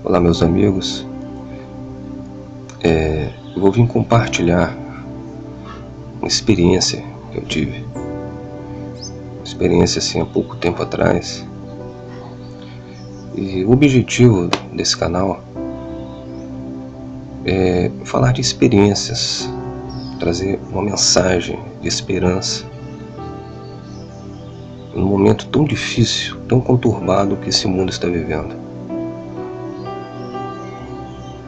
Olá, meus amigos. Eu vou vir compartilhar uma experiência que eu tive. Uma experiência assim há pouco tempo atrás. E o objetivo desse canal é falar de experiências, trazer uma mensagem de esperança num momento tão difícil, tão conturbado que esse mundo está vivendo.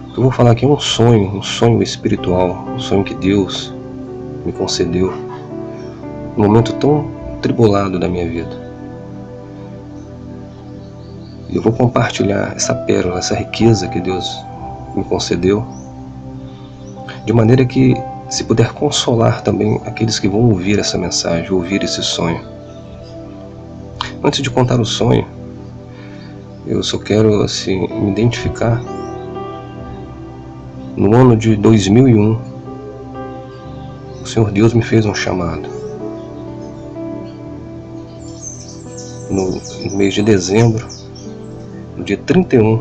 O que eu vou falar aqui é um sonho espiritual, um sonho que Deus me concedeu num momento tão tribulado da minha vida. E eu vou compartilhar essa pérola, essa riqueza que Deus me concedeu, de maneira que, se puder consolar também aqueles que vão ouvir essa mensagem, ouvir esse sonho. Antes de contar o sonho, eu só quero me identificar. No ano de 2001, o Senhor Deus me fez um chamado. No mês de dezembro, no dia 31,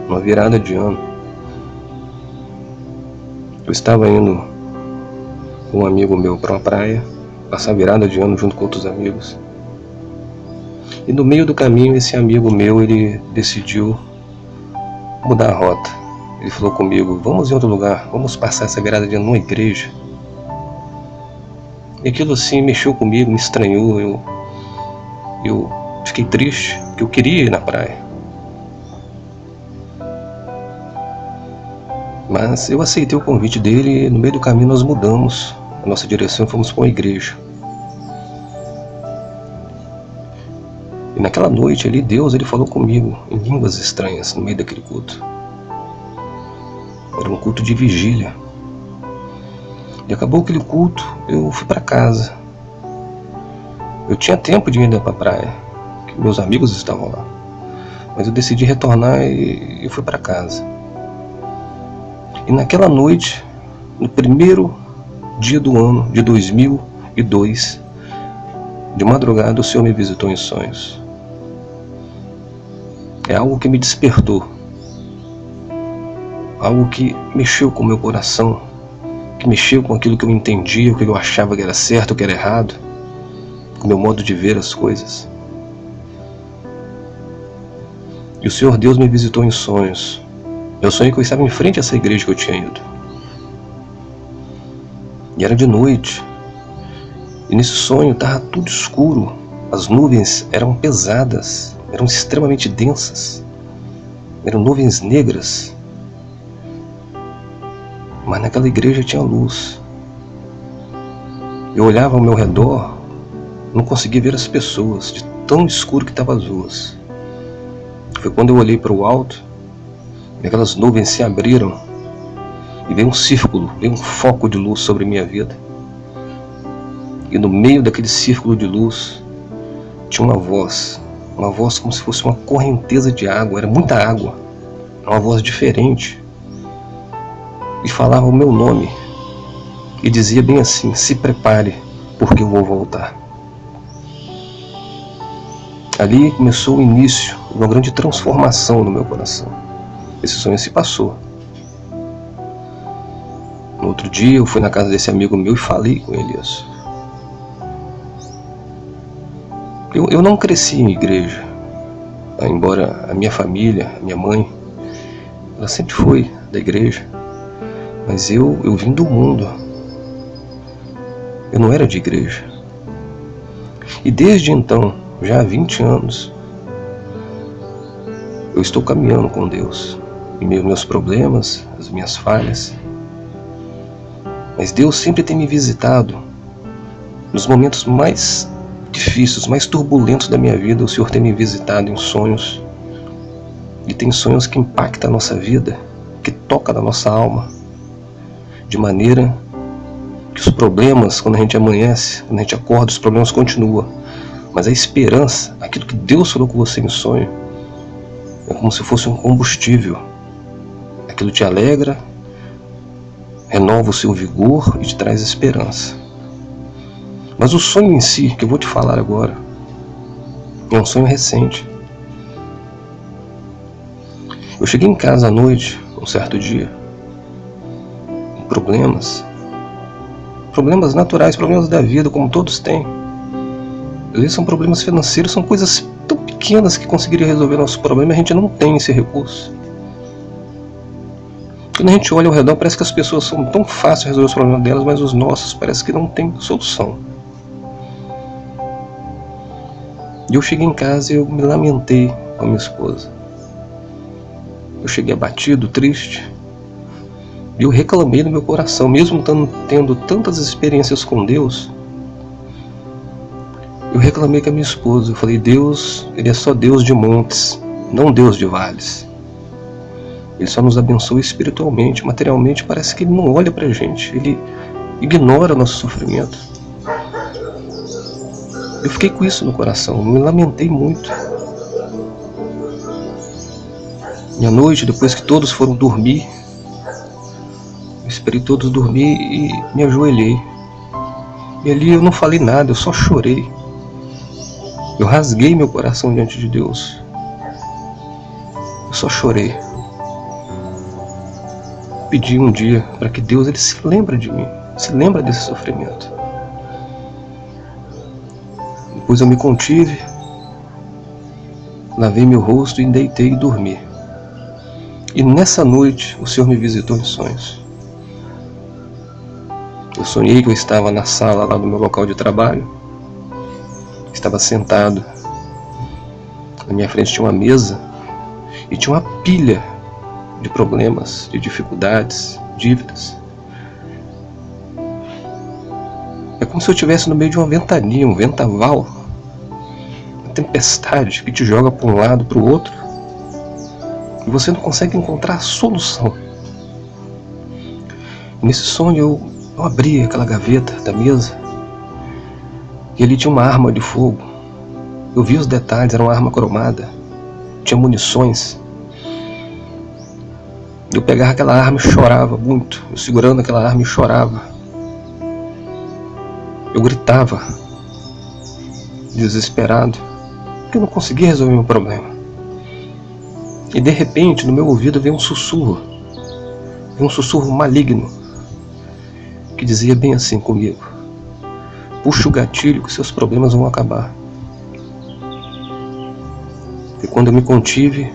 numa virada de ano, eu estava indo com um amigo meu para uma praia, passar a virada de ano junto com outros amigos. E no meio do caminho, esse amigo meu, ele decidiu mudar a rota. Ele falou comigo: vamos em outro lugar, vamos passar essa virada de ano numa igreja. E aquilo mexeu comigo, me estranhou. Eu fiquei triste, porque eu queria ir na praia. Mas eu aceitei o convite dele e no meio do caminho nós mudamos a nossa direção e fomos para uma igreja. E naquela noite ali, Deus ele falou comigo em línguas estranhas no meio daquele culto. Era um culto de vigília. E acabou aquele culto, eu fui para casa. Eu tinha tempo de ir para a praia, porque meus amigos estavam lá. Mas eu decidi retornar e fui para casa. E naquela noite, no primeiro dia do ano de 2002, de madrugada o Senhor me visitou em sonhos. É algo que me despertou. Algo que mexeu com o meu coração, que mexeu com aquilo que eu entendia, o que eu achava que era certo, o que era errado, com o meu modo de ver as coisas. E o Senhor Deus me visitou em sonhos. Eu sonhei que eu estava em frente a essa igreja que eu tinha ido. E era de noite. E nesse sonho estava tudo escuro. As nuvens eram pesadas, eram extremamente densas. Eram nuvens negras. Mas naquela igreja tinha luz. Eu olhava ao meu redor, não conseguia ver as pessoas, de tão escuro que estavam as ruas. Foi quando eu olhei para o alto, e aquelas nuvens se abriram, e veio um círculo, veio um foco de luz sobre minha vida. E no meio daquele círculo de luz, tinha uma voz como se fosse uma correnteza de água, era muita água, uma voz diferente. E falava o meu nome, e dizia bem assim: se prepare, porque eu vou voltar. Ali começou o início de uma grande transformação no meu coração. Esse sonho se passou. No outro dia eu fui na casa desse amigo meu e falei com ele isso. Eu não cresci em igreja, embora a minha família, a minha mãe, ela sempre foi da igreja. Mas eu vim do mundo. Eu não era de igreja. E desde então, já há 20 anos, eu estou caminhando com Deus, em meio aos meus problemas, as minhas falhas. Mas Deus sempre tem me visitado nos momentos mais difíceis, mais turbulentos da minha vida. O Senhor tem me visitado em sonhos. E tem sonhos que impactam a nossa vida, que tocam na nossa alma, de maneira que os problemas, quando a gente amanhece, quando a gente acorda, os problemas continuam. Mas a esperança, aquilo que Deus falou com você em sonho, é como se fosse um combustível. Aquilo te alegra, renova o seu vigor e te traz esperança. Mas o sonho em si, que eu vou te falar agora, é um sonho recente. Eu cheguei em casa à noite, um certo dia, com problemas naturais, problemas da vida, como todos têm. Às vezes são problemas financeiros, são coisas tão pequenas que conseguiriam resolver nosso problema e a gente não tem esse recurso. Quando a gente olha ao redor, parece que as pessoas são tão fáceis de resolver os problemas delas, mas os nossos parece que não tem solução. E eu cheguei em casa e eu me lamentei com a minha esposa. Eu cheguei abatido, triste. E eu reclamei no meu coração, mesmo tendo tantas experiências com Deus. Eu reclamei com a minha esposa. Eu falei: Deus, Ele é só Deus de montes, não Deus de vales. Ele só nos abençoa espiritualmente, materialmente parece que Ele não olha pra gente. Ele ignora nosso sofrimento. Eu fiquei com isso no coração, eu me lamentei muito. E à noite, depois que todos foram dormir, eu esperei todos dormir e me ajoelhei. E ali eu não falei nada, eu só chorei. Eu rasguei meu coração diante de Deus. Eu só chorei. Pedi um dia para que Deus Ele se lembre de mim, se lembra desse sofrimento. Depois eu me contive, lavei meu rosto e deitei e dormi. E nessa noite o Senhor me visitou em sonhos. Eu sonhei que eu estava na sala lá do meu local de trabalho. Estava sentado. Na minha frente tinha uma mesa e tinha uma pilha de problemas, de dificuldades, dívidas. É como se eu estivesse no meio de uma ventania, um vendaval, uma tempestade que te joga para um lado, para o outro, e você não consegue encontrar a solução. E nesse sonho eu abri aquela gaveta da mesa e ali tinha uma arma de fogo. Eu vi os detalhes, era uma arma cromada, tinha munições. Eu pegava aquela arma e chorava muito. Eu segurando aquela arma e chorava. Eu gritava, desesperado, porque eu não conseguia resolver meu problema. E de repente, no meu ouvido veio um sussurro maligno, que dizia bem assim comigo: puxa o gatilho que seus problemas vão acabar. E quando eu me contive,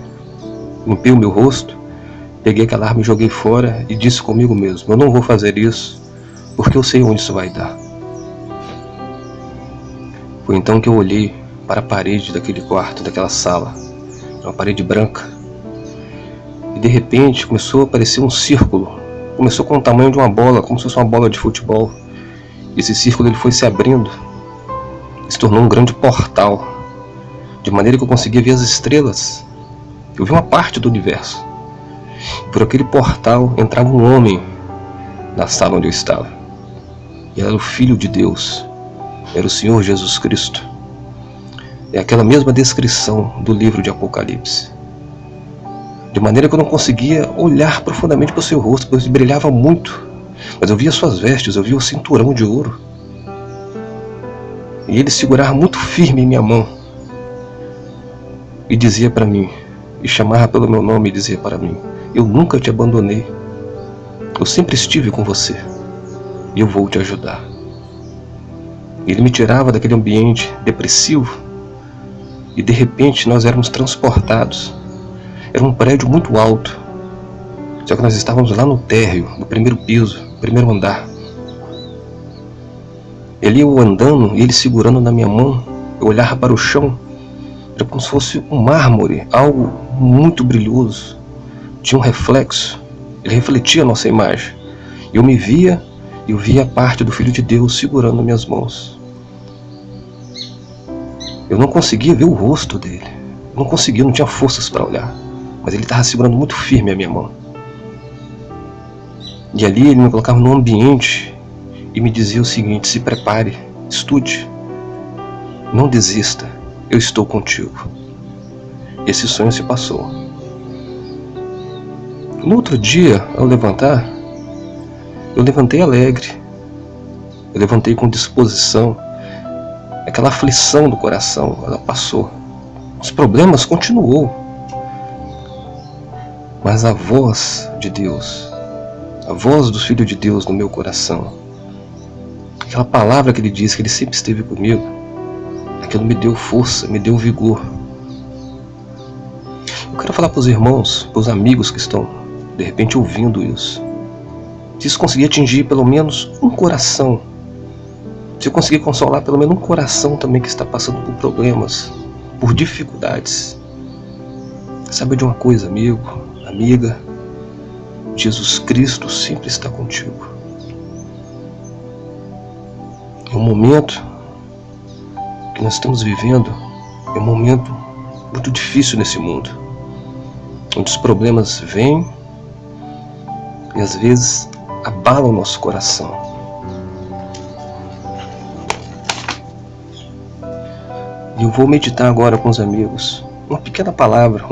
limpei o meu rosto, peguei aquela arma e joguei fora e disse comigo mesmo: eu não vou fazer isso, porque eu sei onde isso vai dar. Foi então que eu olhei para a parede daquele quarto, daquela sala, uma parede branca, e de repente começou a aparecer um círculo, começou com o tamanho de uma bola, como se fosse uma bola de futebol. Esse círculo ele foi se abrindo, se tornou um grande portal, de maneira que eu conseguia ver as estrelas. Eu vi uma parte do universo. Por aquele portal entrava um homem na sala onde eu estava. E era o Filho de Deus, era o Senhor Jesus Cristo. É aquela mesma descrição do livro de Apocalipse. De maneira que eu não conseguia olhar profundamente para o seu rosto, pois ele brilhava muito. Mas eu via suas vestes, eu via o cinturão de ouro. E ele segurava muito firme em minha mão. E dizia para mim, e chamava pelo meu nome e dizia para mim: eu nunca te abandonei. Eu sempre estive com você. E eu vou te ajudar. Ele me tirava daquele ambiente depressivo. E de repente nós éramos transportados. Era um prédio muito alto. Só que nós estávamos lá no térreo, no primeiro piso, primeiro andar. Ele eu andando e ele segurando na minha mão. Eu olhava para o chão. Era como se fosse um mármore, algo muito brilhoso. Tinha um reflexo. Ele refletia a nossa imagem. Eu me via e eu via a parte do Filho de Deus segurando minhas mãos. Eu não conseguia ver o rosto dele. Eu não conseguia, não tinha forças para olhar. Mas ele estava segurando muito firme a minha mão. E ali ele me colocava num ambiente e me dizia o seguinte: se prepare, estude, não desista, eu estou contigo. Esse sonho se passou. No outro dia, ao levantar, eu levantei alegre, eu levantei com disposição. Aquela aflição do coração, ela passou. Os problemas continuou. mas a voz de Deus, a voz do Filho de Deus no meu coração, aquela palavra que Ele disse, que Ele sempre esteve comigo, aquilo me deu força, me deu vigor. Eu quero falar para os irmãos, para os amigos que estão de repente ouvindo isso. Se isso conseguir atingir pelo menos um coração, se eu conseguir consolar pelo menos um coração também que está passando por problemas, por dificuldades, saiba de uma coisa, amigo, amiga, Jesus Cristo sempre está contigo. É um momento que nós estamos vivendo, é um momento muito difícil nesse mundo, onde os problemas vêm e às vezes abalam o nosso coração. E eu vou meditar agora com os amigos uma pequena palavra,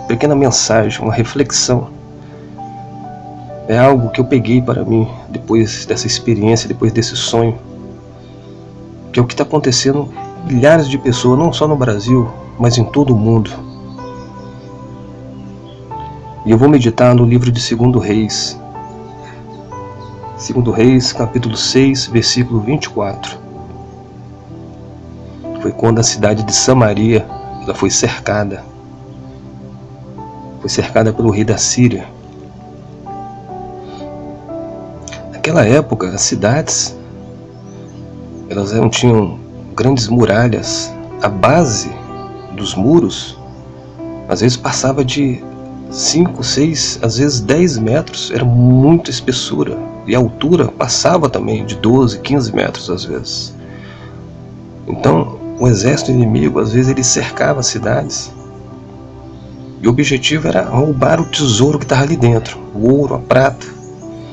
pequena mensagem, uma reflexão. É algo que eu peguei para mim depois dessa experiência, depois desse sonho, que é o que está acontecendo com milhares de pessoas, não só no Brasil, mas em todo o mundo. E eu vou meditar no livro de 2 Reis. 2 Reis, capítulo 6, versículo 24. Foi quando a cidade de Samaria ela foi cercada. Foi cercada pelo rei da Síria. Naquela época, as cidades elas tinham grandes muralhas. A base dos muros às vezes passava de 5, 6, às vezes 10 metros. Era muita espessura. E a altura passava também de 12, 15 metros às vezes. Então, o exército inimigo, às vezes, ele cercava as cidades. E o objetivo era roubar o tesouro que estava ali dentro. O ouro, a prata.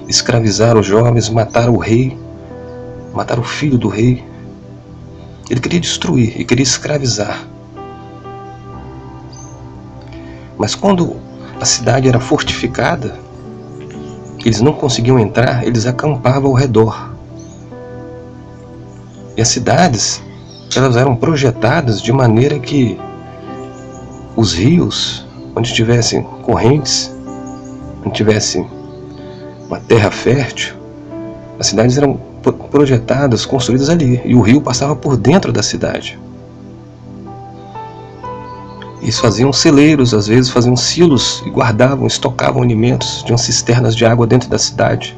Escravizar os jovens, matar o rei. Matar o filho do rei. Ele queria destruir, ele queria escravizar. Mas quando a cidade era fortificada, eles não conseguiam entrar, eles acampavam ao redor. E as cidades, elas eram projetadas de maneira que os rios, onde tivessem correntes, onde tivesse uma terra fértil, as cidades eram projetadas, construídas ali, e o rio passava por dentro da cidade. Eles faziam celeiros, às vezes faziam silos e guardavam, estocavam alimentos, tinham cisternas de água dentro da cidade.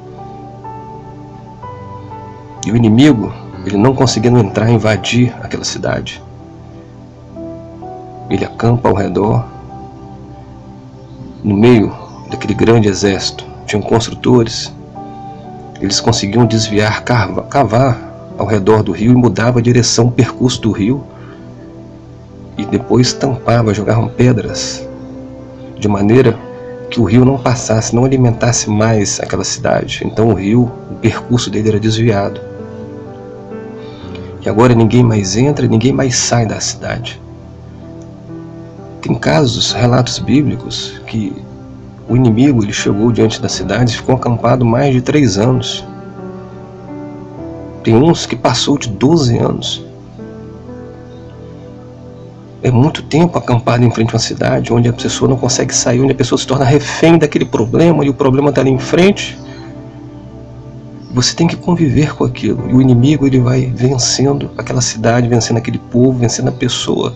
E o inimigo, ele não conseguindo entrar, invadir aquela cidade. Ele acampa ao redor. No meio daquele grande exército, tinham construtores. Eles conseguiam desviar, cavar ao redor do rio e mudava a direção, o percurso do rio. E depois tampava, jogavam pedras, de maneira que o rio não passasse, não alimentasse mais aquela cidade. Então o rio, o percurso dele era desviado. E agora ninguém mais entra, ninguém mais sai da cidade. Tem casos, relatos bíblicos, que o inimigo ele chegou diante da cidade e ficou acampado mais de 3 anos. Tem uns que passou de 12 anos. É muito tempo acampado em frente a uma cidade, onde a pessoa não consegue sair, onde a pessoa se torna refém daquele problema, e o problema está ali em frente. Você tem que conviver com aquilo, e o inimigo ele vai vencendo aquela cidade, vencendo aquele povo, vencendo a pessoa,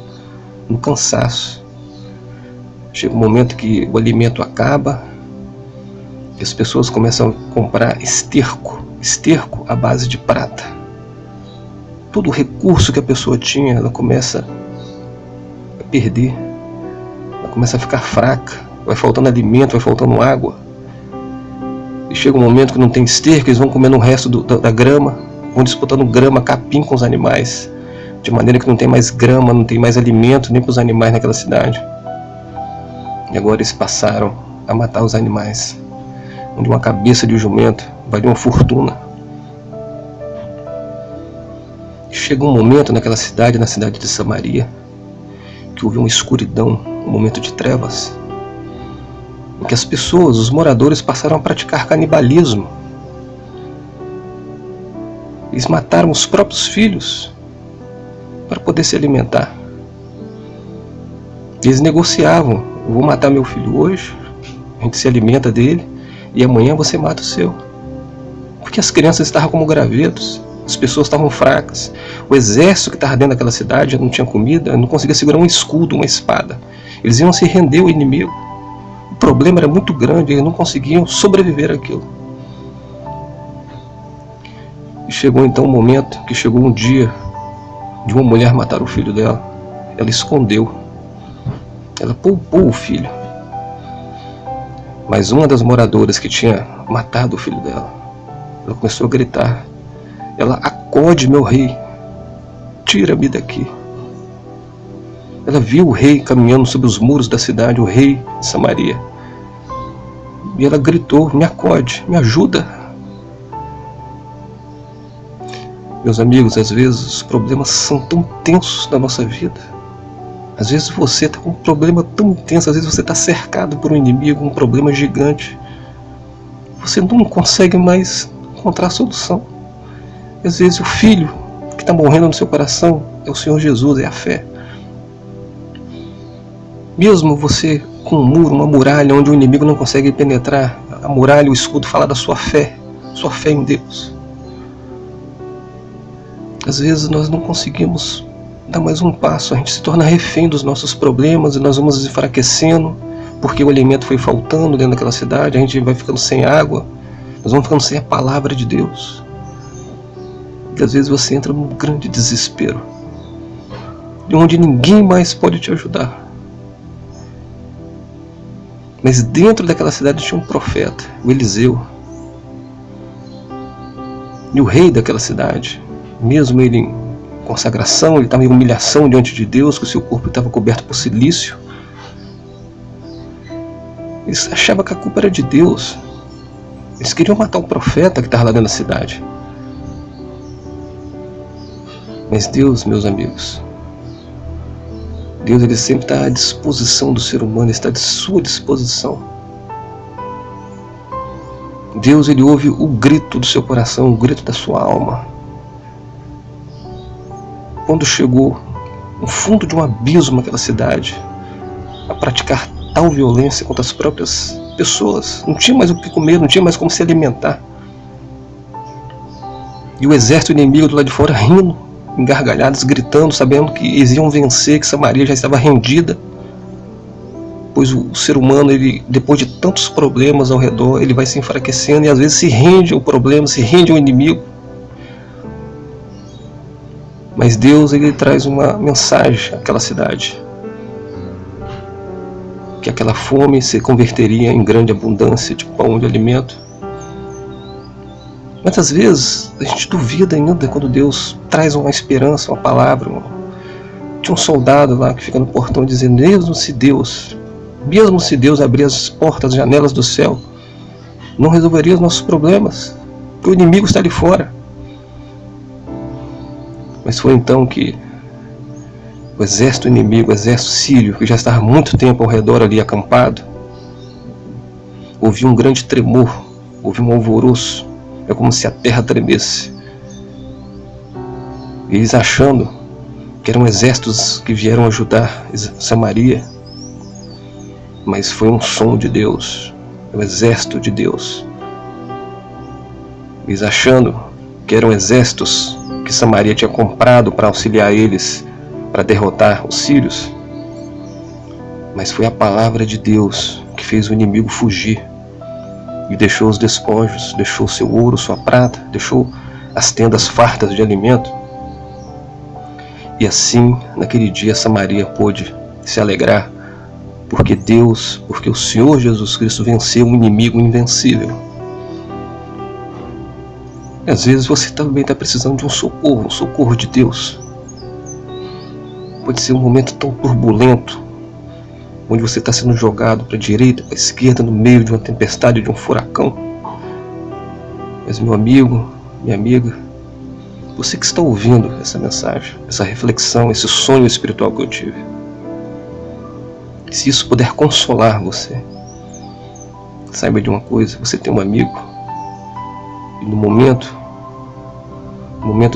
no cansaço. Chega um momento que o alimento acaba, e as pessoas começam a comprar esterco à base de prata. Todo o recurso que a pessoa tinha, ela começa a perder, ela começa a ficar fraca, vai faltando alimento, vai faltando água. E chega um momento que não tem esterco, eles vão comendo o resto da grama, vão disputando grama, capim com os animais, de maneira que não tem mais grama, não tem mais alimento nem para os animais naquela cidade. E agora eles passaram a matar os animais, onde uma cabeça de jumento valia uma fortuna. E chega um momento naquela cidade, na cidade de Samaria, que houve uma escuridão, um momento de trevas, em que as pessoas, os moradores, passaram a praticar canibalismo. Eles mataram os próprios filhos para poder se alimentar. Eles negociavam: eu vou matar meu filho hoje, A gente se alimenta dele e amanhã você mata o seu. Porque as crianças estavam como gravetos, as pessoas estavam fracas. O exército que estava dentro daquela cidade não tinha comida, não conseguia segurar um escudo, uma espada. Eles iam se render ao inimigo. O problema era muito grande, eles não conseguiam sobreviver àquilo. E chegou então um momento que chegou um dia de uma mulher matar o filho dela. Ela escondeu. Ela poupou o filho. Mas uma das moradoras que tinha matado o filho dela, ela começou a gritar. Ela: acode, meu rei, tira-me daqui. Ela viu o rei caminhando sobre os muros da cidade, o rei de Samaria. E ela gritou: me acode, me ajuda. Meus amigos, às vezes os problemas são tão tensos na nossa vida. Às vezes você está com um problema tão intenso, às vezes você está cercado por um inimigo, um problema gigante. Você não consegue mais encontrar a solução. E às vezes o filho que está morrendo no seu coração é o Senhor Jesus, é a fé. Mesmo você com um muro, uma muralha onde o inimigo não consegue penetrar, a muralha, o escudo fala da sua fé em Deus. Às vezes nós não conseguimos dar mais um passo, a gente se torna refém dos nossos problemas e nós vamos nos enfraquecendo porque o alimento foi faltando dentro daquela cidade, a gente vai ficando sem água, nós vamos ficando sem a palavra de Deus. E às vezes você entra num grande desespero, onde ninguém mais pode te ajudar. Mas dentro daquela cidade tinha um profeta, o Eliseu. E o rei daquela cidade, mesmo ele em consagração, ele estava em humilhação diante de Deus, que o seu corpo estava coberto por silício. Eles achavam que a culpa era de Deus. Eles queriam matar o profeta que estava lá dentro da cidade. Mas Deus, meus amigos, Deus, ele sempre está à disposição do ser humano, ele está à sua disposição. Deus, ele ouve o grito do seu coração, o grito da sua alma. Quando chegou no fundo de um abismo naquela cidade, a praticar tal violência contra as próprias pessoas, não tinha mais o que comer, não tinha mais como se alimentar. E o exército inimigo do lado de fora rindo, engargalhados, gritando, sabendo que eles iam vencer, que Samaria já estava rendida. Pois o ser humano, ele, depois de tantos problemas ao redor, ele vai se enfraquecendo e às vezes se rende ao problema, se rende ao inimigo. Mas Deus, ele traz uma mensagem àquela cidade, que aquela fome se converteria em grande abundância de pão, de alimento. Mas às vezes a gente duvida ainda quando Deus traz uma esperança, uma palavra. Tinha um soldado lá que fica no portão dizendo: mesmo se Deus abrir as portas, as janelas do céu, não resolveria os nossos problemas, porque o inimigo está ali fora. Mas foi então que o exército inimigo, o exército sírio, que já estava há muito tempo ao redor ali acampado, ouviu um grande tremor, ouviu um alvoroço. É como se a terra tremesse. Eles achando que eram exércitos que vieram ajudar Samaria, mas foi um som de Deus, é o exército de Deus. Eles achando que eram exércitos que Samaria tinha comprado para auxiliar eles, para derrotar os sírios, mas foi a palavra de Deus que fez o inimigo fugir. E deixou os despojos, deixou seu ouro, sua prata, deixou as tendas fartas de alimento. E assim, naquele dia, Samaria pôde se alegrar, porque o Senhor Jesus Cristo venceu um inimigo invencível. E às vezes você também está precisando de um socorro de Deus. Pode ser um momento tão turbulento, onde você está sendo jogado para a direita, para a esquerda, no meio de uma tempestade, de um furacão. Mas meu amigo, minha amiga, você que está ouvindo essa mensagem, essa reflexão, esse sonho espiritual que eu tive, se isso puder consolar você, saiba de uma coisa: você tem um amigo, e no momento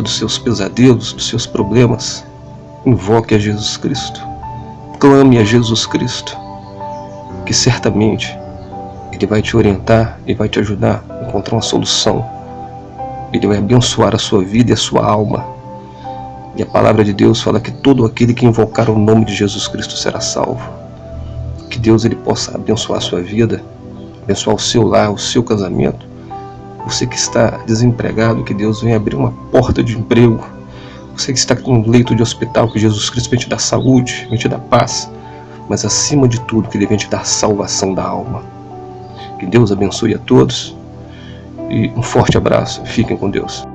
dos seus pesadelos, dos seus problemas, invoque a Jesus Cristo. Clame a Jesus Cristo, que certamente Ele vai te orientar e vai te ajudar a encontrar uma solução. Ele vai abençoar a sua vida e a sua alma. E a palavra de Deus fala que todo aquele que invocar o nome de Jesus Cristo será salvo. Que Deus ele possa abençoar a sua vida, abençoar o seu lar, o seu casamento. Você que está desempregado, que Deus venha abrir uma porta de emprego. Você que está com um leito de hospital, que Jesus Cristo venha te dar saúde, venha te dar paz. Mas acima de tudo, que Ele venha te dar salvação da alma. Que Deus abençoe a todos. E um forte abraço. Fiquem com Deus.